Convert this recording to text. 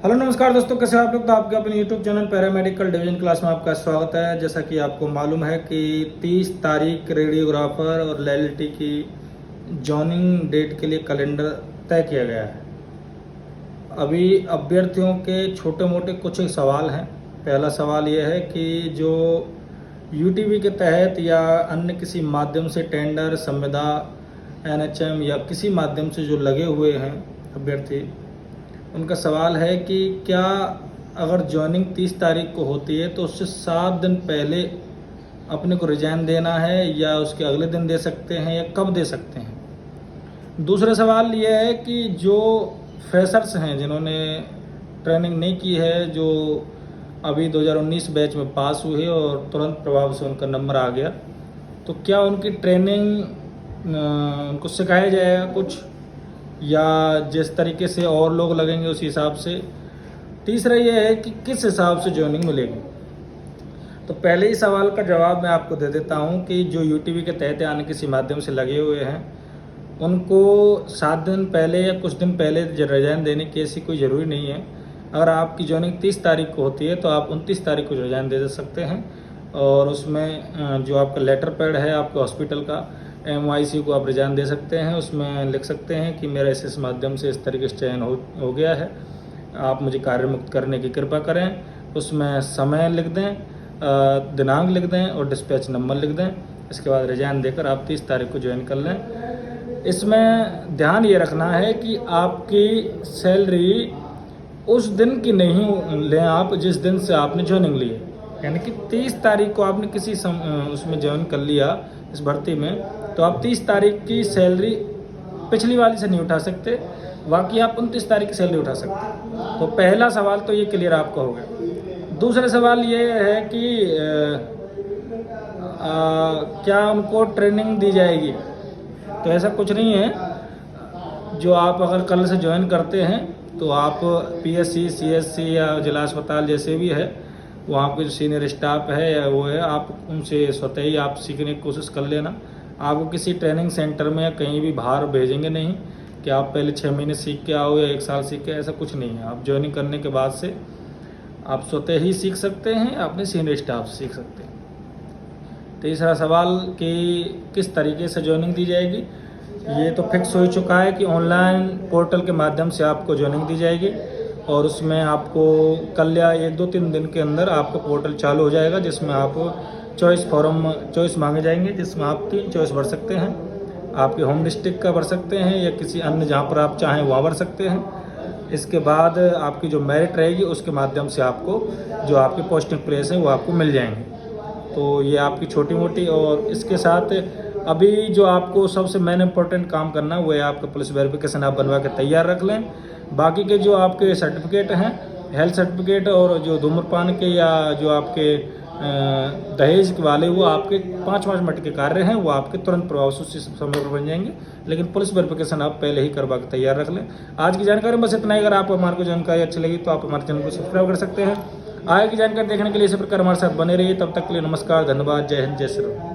Hello नमस्कार दोस्तों, कैसे हैं आप लोग। तो आपके अपने YouTube channel paramedical division class में आपका स्वागत है। जैसा कि आपको मालूम है कि 30 तारीख रेडियोग्राफर और लैलिटी की जॉइनिंग डेट के लिए कैलेंडर तय किया गया है। अभी अभ्यर्थियों के छोटे मोटे कुछ सवाल हैं। पहला सवाल यह है कि जो यूटीवी के तहत या अन्य किसी माध्यम से टेंडर, संविदा, एनएचएम या किसी माध्यम से जो लगे हुए हैं अभ्यर्थी, उनका सवाल है कि क्या अगर जॉइनिंग 30 तारीख को होती है तो उससे 7 दिन पहले अपने को रिजाइन देना है या उसके अगले दिन दे सकते हैं या कब दे सकते हैं। दूसरा सवाल यह है कि जो फ्रेशर्स हैं, जिन्होंने ट्रेनिंग नहीं की है, जो अभी 2019 बैच में पास हुए और तुरंत प्रभाव से उनका नंबर आ गया, तो क्या उनकी ट्रेनिंग उनको सिखाया जाएगा कुछ, या जिस तरीके से और लोग लगेंगे उसी हिसाब से। तीसरा यह है कि किस हिसाब से जॉइनिंग मिलेगी। तो पहले ही सवाल का जवाब मैं आपको दे देता हूं कि जो यूटीवी के तहत आने किसी माध्यम से लगे हुए हैं, उनको 7 दिन पहले या कुछ दिन पहले रिजाइन देने की ऐसी कोई ज़रूरी नहीं है। अगर आपकी जॉइनिंग 30 तारीख को होती है तो आप 29 तारीख को रिजाइन दे सकते हैं, और उसमें जो आपका लेटर पैड है आपके हॉस्पिटल का, MYC को आप रिजाइन दे सकते हैं। उसमें लिख सकते हैं कि मेरा इस माध्यम से इस तरीके से चयन हो गया है, आप मुझे कार्य मुक्त करने की कृपा करें। उसमें समय लिख दें, दिनांक लिख दें और डिस्पैच नंबर लिख दें। इसके बाद रिजाइन देकर आप 30 तारीख को ज्वाइन कर लें। इसमें ध्यान ये रखना है कि आपकी सैलरी उस दिन की नहीं लें आप जिस दिन से आपने ज्वाइनिंग ली है। यानी कि 30 तारीख को आपने किसी उसमें ज्वाइन कर लिया इस भर्ती में, तो आप 30 तारीख की सैलरी पिछली वाली से नहीं उठा सकते, बाकी आप 29 तारीख की सैलरी उठा सकते। तो पहला सवाल तो ये क्लियर आपका हो गया। दूसरा सवाल ये है कि क्या उनको ट्रेनिंग दी जाएगी। तो ऐसा कुछ नहीं है। जो आप अगर कल से ज्वाइन करते हैं तो आप PSC, CSC या जिला अस्पताल जैसे भी है, वहाँ पे जो सीनियर स्टाफ है या वो है, आप उनसे स्वतः ही आप सीखने की कोशिश कर लेना। आपको किसी ट्रेनिंग सेंटर में या कहीं भी बाहर भेजेंगे नहीं कि आप पहले 6 महीने सीख के आओ या 1 साल सीख के, ऐसा कुछ नहीं है। आप ज्वाइनिंग करने के बाद से आप स्वतः ही सीख सकते हैं, अपने सीनियर स्टाफ से सीख सकते हैं। तीसरा सवाल कि किस तरीके से ज्वाइनिंग दी जाएगी, ये तो फिक्स हो चुका है कि ऑनलाइन पोर्टल के माध्यम से आपको ज्वाइनिंग दी जाएगी, और उसमें आपको कल या 1-2-3 दिन के अंदर आपका पोर्टल चालू हो जाएगा, जिसमें आप चॉइस मांगे जाएंगे, जिसमें आप 3 चॉइस भर सकते हैं। आपके होम डिस्ट्रिक्ट का भर सकते हैं या किसी अन्य जहाँ पर आप चाहें वहाँ भर सकते हैं। इसके बाद आपकी जो मेरिट रहेगी उसके माध्यम से आपको जो आपके पोस्टिंग प्लेस है वो आपको मिल जाएंगे। तो ये आपकी छोटी मोटी, और इसके साथ अभी जो आपको सबसे मेन इम्पोर्टेंट काम करना है वो है आपका पुलिस वेरिफिकेशन आप बनवा के तैयार रख लें। बाकी के जो आपके सर्टिफिकेट हैं, हेल्थ सर्टिफिकेट और जो धूम्रपान के या जो आपके दहेज वाले, वो आपके 5-5 मिनट के कार्य हैं, वो आपके तुरंत प्रभाव से उसी समय पर बन जाएंगे। लेकिन पुलिस वेरिफिकेशन आप पहले ही करवा के तैयार रख लें। आज की जानकारी बस इतना ही। अगर आपको हमारे को जानकारी अच्छी लगी तो आप हमारे चैनल को सब्सक्राइब कर सकते हैं। आगे की जानकारी देखने के लिए इसी प्रकार हमारे साथ बने रहिए। तब तक के लिए नमस्कार, धन्यवाद, जय हिंद, जय श्री राम।